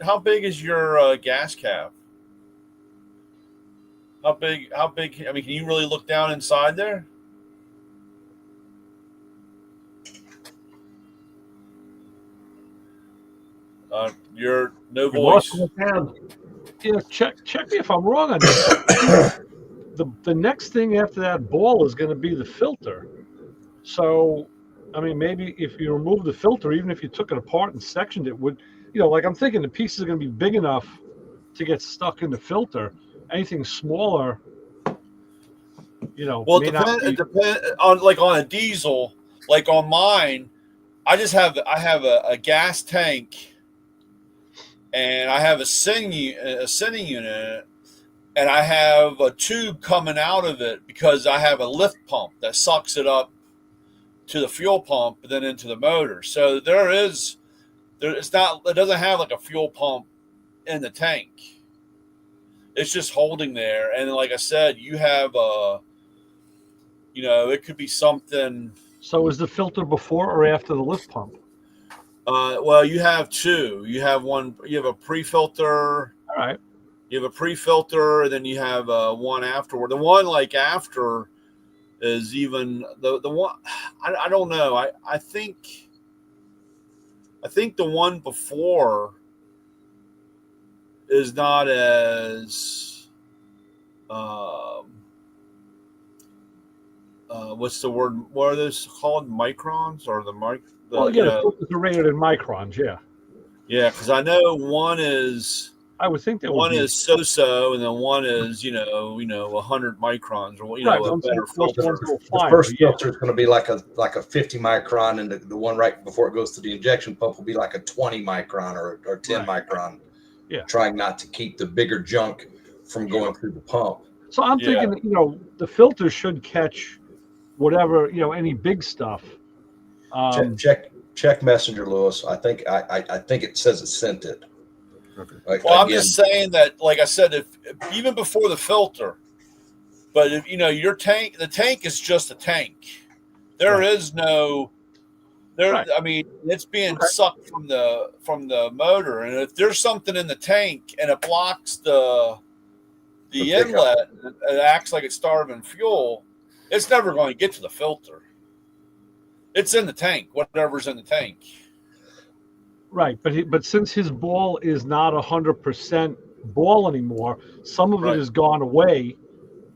How big is your gas cap? How big? How big? I mean, can you really look down inside there? You're no voice. Yeah, check me if I'm wrong on this. The next thing after that ball is going to be the filter. So, I mean, maybe if you remove the filter, even if you took it apart and sectioned it, would like I'm thinking the pieces are going to be big enough to get stuck in the filter. Anything smaller, Well, may not be. it depends on a diesel. Like on mine, I have a gas tank, and I have a sending unit in it, and I have a tube coming out of it because I have a lift pump that sucks it up to the fuel pump and then into the motor. So it doesn't have like a fuel pump in the tank. It's just holding there. And like I said, you have it could be something. So is the filter before or after the lift pump? Well, you have two. You have one. You have a pre-filter. All right. You have a pre-filter, and then you have one afterward. The one like after is even the one. I don't know. I think the one before is not as what's the word? What are those called? Microns or the mic? Well, yeah, the filters are rated in microns. Yeah. Yeah, because I know one is. I would think that one is so, and then one is 100 microns, or Right, a better filter. The first filter is going to be like a 50 micron, and the one right before it goes to the injection pump will be like a 20 micron or 10 micron. Yeah. Trying not to keep the bigger junk from going through the pump. So I'm thinking, the filter should catch whatever, any big stuff. Check Messenger, Lewis. I think it says it sent it. Okay. Well, I'm just saying that, like I said, if even before the filter, but if your tank, the tank is just a tank. There is no there. Right. I mean, it's being sucked from the motor, and if there's something in the tank and it blocks the inlet, it acts like it's starving fuel. It's never going to get to the filter. It's in the tank, whatever's in the tank. Right, but since his ball is not 100% ball anymore, some of it has gone away.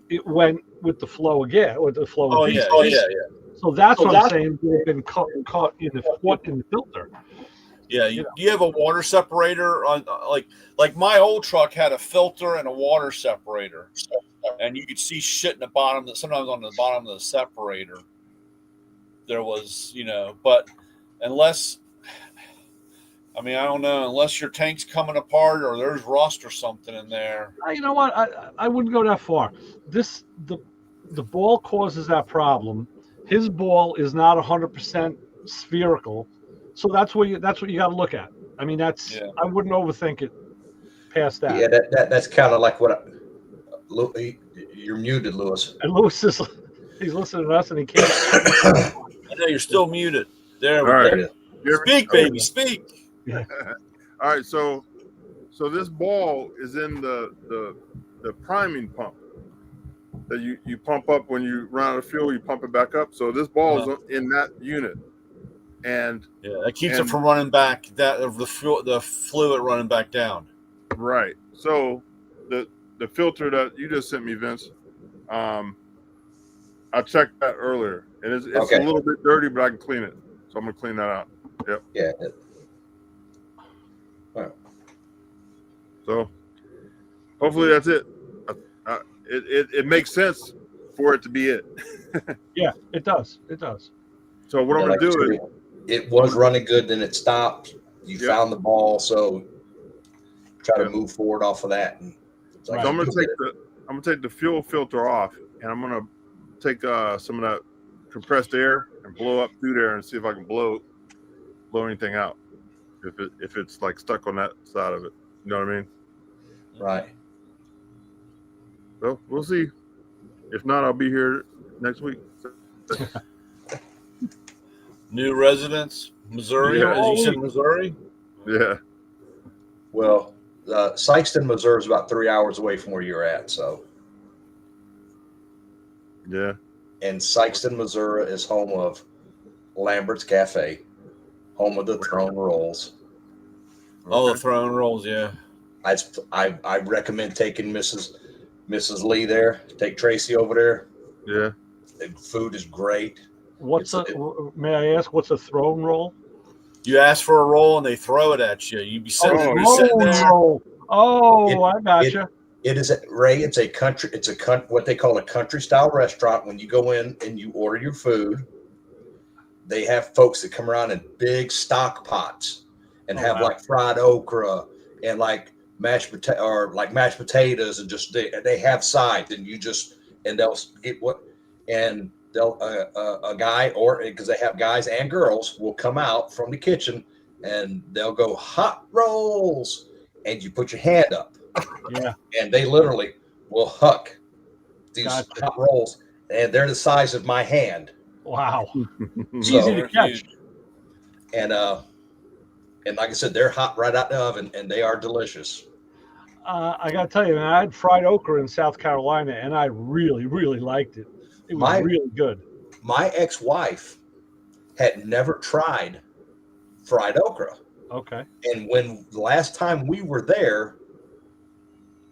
It went with the flow again, with the flow. Yeah. So that's what I'm saying. They've been caught in the filter. Yeah, you have a water separator on like my old truck had a filter and a water separator, and you could see shit in the bottom. Sometimes on the bottom of the separator, there was but unless. I mean, I don't know, unless your tank's coming apart or there's rust or something in there. You know what? I wouldn't go that far. The ball causes that problem. His ball is not 100% spherical, so that's what you got to look at. I mean, I wouldn't overthink it past that. Yeah, that's kind of like what you're muted, Lewis. And Lewis he's listening to us and he can't. I know you're still muted. There we go. Speak, baby, speak. Yeah. All right, so this ball is in the priming pump that you pump up when you run out of fuel. You pump it back up. So this ball is in that unit, and that keeps it from running back. The fluid running back down. Right. So the filter that you just sent me, Vince, I checked that earlier, and it's a little bit dirty, but I can clean it. So I'm gonna clean that out. Yeah. So hopefully that's it. It makes sense for it to be it. Yeah, it does. It does. So what I'm Like gonna do I is said, it was running good, then it stopped. You Yep. found the ball, so try to Yep. move forward off of that. And it's like, so I'm you'll gonna get it. take the fuel filter off, and I'm gonna take some of that compressed air and blow up through there and see if I can blow anything out. If it's like stuck on that side of it, you know what I mean? Right. Well, we'll see. If not, I'll be here next week. New residents, Missouri. Yeah. As you said, Missouri. Yeah. Well, Sikeston, Missouri is about 3 hours away from where you're at. So, Yeah. and Sikeston, Missouri is home of Lambert's Cafe, home of the Throne Rolls. Oh, the throne rolls. Yeah. I recommend taking Mrs. Lee there. Take Tracy over there. Yeah. The food is great. May I ask, what's a throne roll? You ask for a roll and they throw it at you. You'd be sitting, Oh, be sitting throne there. roll. Oh, I gotcha. It is Ray. It's what they call a country style restaurant. When you go in and you order your food, they have folks that come around in big stock pots and have wow. like fried okra and like mashed potatoes and just they have sides and they'll get what and they'll a guy or because they have guys and girls will come out from the kitchen and they'll go hot rolls and you put your hand up. Yeah. And they literally will huck these Gotcha. hot rolls, and they're the size of my hand. Wow. So, Easy to catch. And like I said, they're hot right out the oven, and they are delicious. I got to tell you, man, I had fried okra in South Carolina, and I really, really liked it. It was really good. My ex-wife had never tried fried okra. Okay. And when the last time we were there,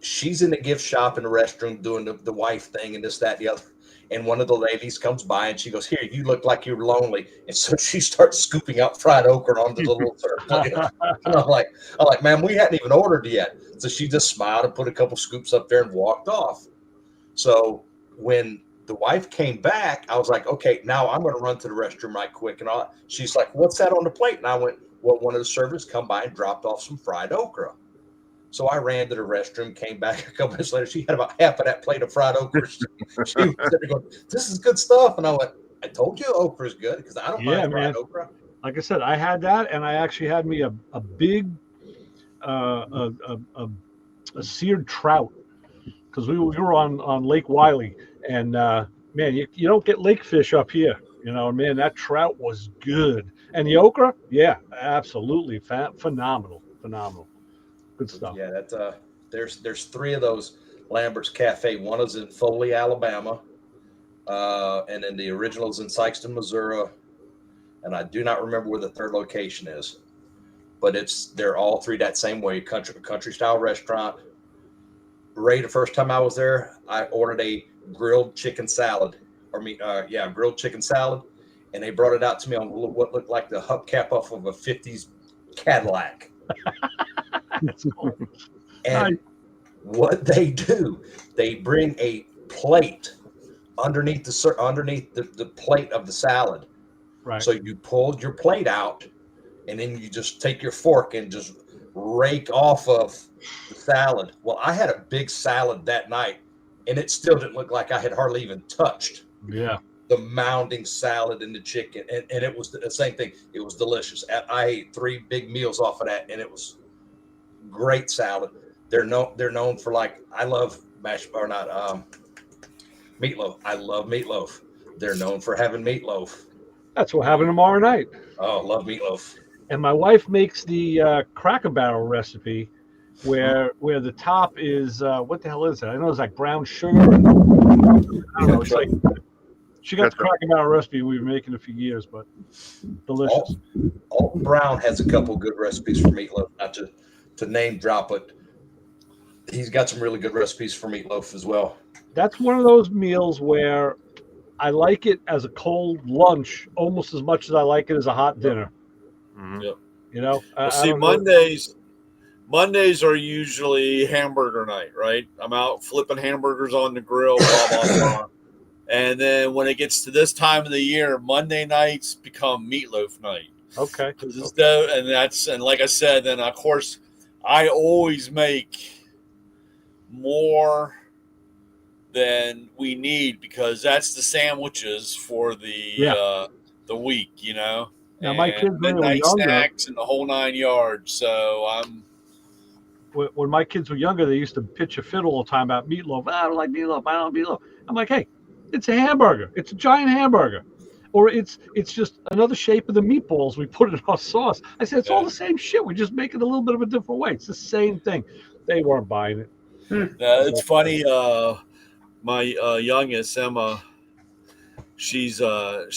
she's in the gift shop in the restroom doing the wife thing and this, that, and the other. And one of the ladies comes by and she goes, "Here, you look like you're lonely." And so she starts scooping out fried okra onto the little plate. And I'm like, "Man, we hadn't even ordered yet." So she just smiled and put a couple scoops up there and walked off. So when the wife came back, I was like, "Okay, now I'm going to run to the restroom right quick." And she's like, "What's that on the plate?" And I went, "Well, one of the servers come by and dropped off some fried okra." So I ran to the restroom, came back a couple minutes later. She had about half of that plate of fried okra. She was sitting there going, "This is good stuff." And I went, "I told you okra is good because I don't mind fried okra." Like I said, I had that, and I actually had me a big a seared trout because we were on Lake Wiley, and man, you don't get lake fish up here. You know, man, that trout was good, and the okra, yeah, absolutely phenomenal. Good stuff. Yeah, that's there's 3 of those Lambert's Cafe. One is in Foley, Alabama, and then the original is in Sikeston, Missouri, and I do not remember where the third location is, but they're all 3 that same way, country style restaurant. Ray, the first time I was there, I ordered a grilled chicken salad, grilled chicken salad, and they brought it out to me on what looked like the hubcap off of a '50s Cadillac. That's cool. And what they do, they bring a plate underneath the plate of the salad. Right. So you pull your plate out, and then you just take your fork and just rake off of the salad. Well, I had a big salad that night, and it still didn't look like I had hardly even touched the mounding salad and the chicken. And it was the same thing. It was delicious. I ate 3 big meals off of that, and it was great salad. They're known for, like, I love meatloaf. I love meatloaf. They're known for having meatloaf. That's what happened tomorrow night. Oh, love meatloaf. And my wife makes the Cracker Barrel recipe, where the top is what the hell is it? I know it's like brown sugar. I don't know. It's like she got the Cracker Barrel recipe we've been making a few years, but delicious. Alton Brown has a couple good recipes for meatloaf. Not to name drop it, he's got some really good recipes for meatloaf as well. That's one of those meals where I like it as a cold lunch almost as much as I like it as a hot dinner. Mhm. Yep. You know, Well, I see, don't know. Mondays are usually hamburger night, right? I'm out flipping hamburgers on the grill, blah blah blah. And then when it gets to this time of the year, Monday nights become meatloaf night. Okay. And like I said, then of course I always make more than we need because that's the sandwiches for the week, you know. Now, my And kids when they were midnight younger, snacks and the whole 9 yards. So I'm when my kids were younger, they used to pitch a fit all the time about meatloaf. I don't like meatloaf. I don't like meatloaf. I'm like, hey, it's a hamburger. It's a giant hamburger. Or it's just another shape of the meatballs we put in our sauce. I said, it's all the same shit. We just make it a little bit of a different way. It's the same thing. They weren't buying it. it's funny. My youngest SEMA, she's a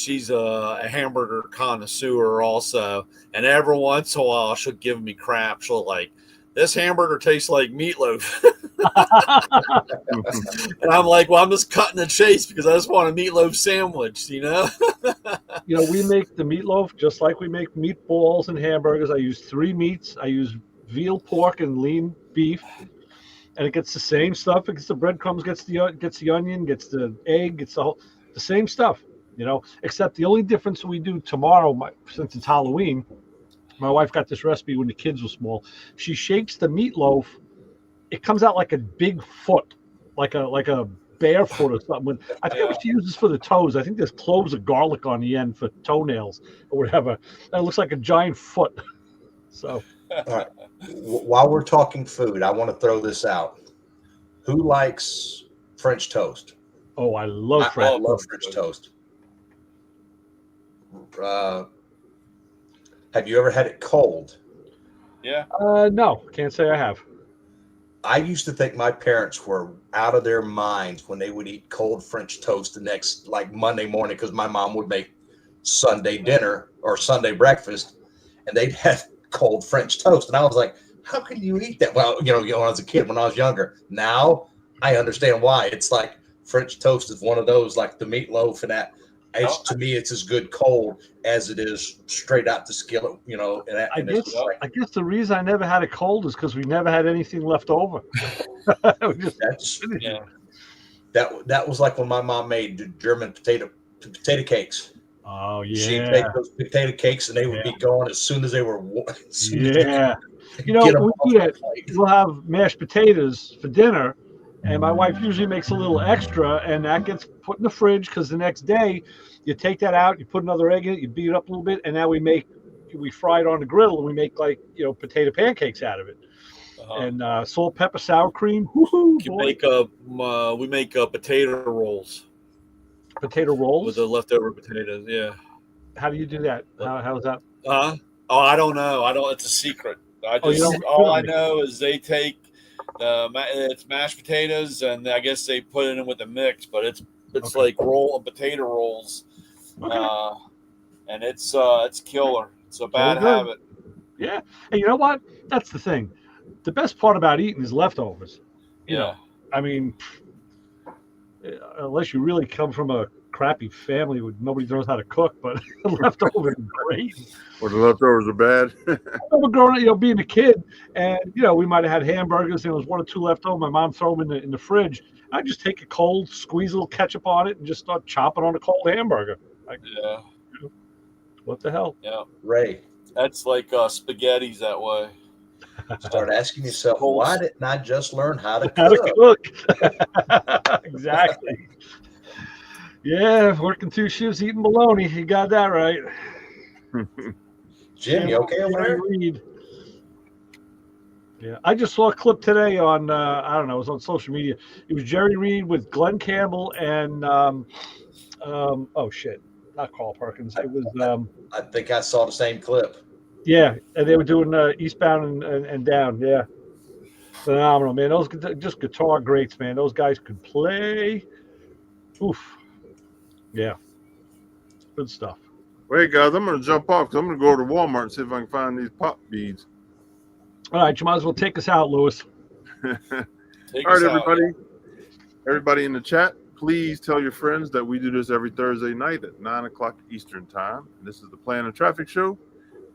hamburger connoisseur also, and every once in a while she'll give me crap. She'll like, this hamburger tastes like meatloaf. And I'm like, well, I'm just cutting the chase because I just want a meatloaf sandwich, you know? You know, we make the meatloaf just like we make meatballs and hamburgers. I use 3 meats. I use veal, pork, and lean beef, and it gets the same stuff. It gets the breadcrumbs, gets the onion, gets the egg, gets the same stuff. You know, except the only difference we do tomorrow, since it's Halloween, my wife got this recipe when the kids were small. She shakes the meatloaf. It comes out like a big foot, like a bear foot or something. I forget what she uses for the toes. I think there's cloves of garlic on the end for toenails or whatever. And it looks like a giant foot. So, All right. While we're talking food, I want to throw this out. Who likes French toast? oh, I love I French love toast. French toast. Have you ever had it cold? Yeah. No, can't say I have. I used to think my parents were out of their minds when they would eat cold French toast the next, like Monday morning, because my mom would make Sunday dinner or Sunday breakfast, and they'd have cold French toast. And I was like, how can you eat that? Well, you know, when I was a kid, when I was younger. Now I understand why. It's like French toast is one of those, like the meatloaf and that. To me, it's as good cold as it is straight out the skillet, you know. I guess the reason I never had it cold is because we never had anything left over. That was like when my mom made the German potato cakes. Oh yeah, she'd make those potato cakes and they would be gone as soon as they were. Yeah, you know, we'll have mashed potatoes for dinner, and my wife usually makes a little extra, and that gets put in the fridge because the next day you take that out, you put another egg in it, you beat it up a little bit, and now we fry it on the grill and we make, like, you know, potato pancakes out of it. And salt, pepper, sour cream. We make potato rolls. Potato rolls with the leftover potatoes. Yeah. How do you do that? How's that? Oh, I don't know. It's a secret. All I know is they take it's mashed potatoes, and I guess they put it in with a mix, but it's like potato rolls, and it's killer. It's a bad habit. Yeah, and you know what? That's the thing. The best part about eating is leftovers. You know, I mean, unless you really come from a crappy family where nobody knows how to cook, but leftovers are great. Or the leftovers are bad. I remember growing up, being a kid, and we might have had hamburgers, and there was 1 or 2 left over. My mom throw them in the fridge. I just take it cold, squeeze a little ketchup on it, and just start chopping on a cold hamburger. What the hell? Yeah, Ray. That's like spaghetti's that way. Start asking yourself, why didn't I just learn how to cook? Exactly. Yeah, working 2 shifts, eating bologna. You got that right. Jim, you okay over there? Reed. Yeah, I just saw a clip today on I don't know, it was on social media. It was Jerry Reed with Glenn Campbell and oh shit, not Carl Perkins. It was I think I saw the same clip. Yeah, and they were doing Eastbound and Down. Yeah, phenomenal, man. Those just guitar greats, man. Those guys could play. Oof. Yeah, good stuff. Wait, guys, I'm gonna jump off because I'm gonna go to Walmart and see if I can find these pop beads. All right, you might as well take us out, Lewis. All right, everybody. Everybody in the chat, please tell your friends that we do this every Thursday night at 9 o'clock Eastern time. This is the Plan of Traffic Show.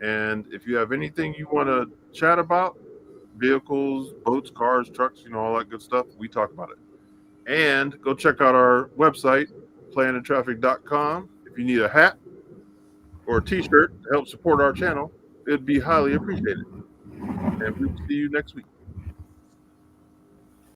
And if you have anything you want to chat about, vehicles, boats, cars, trucks, all that good stuff, we talk about it. And go check out our website, planandtraffic.com. If you need a hat or a t-shirt to help support our channel, it'd be highly appreciated. And we'll see you next week.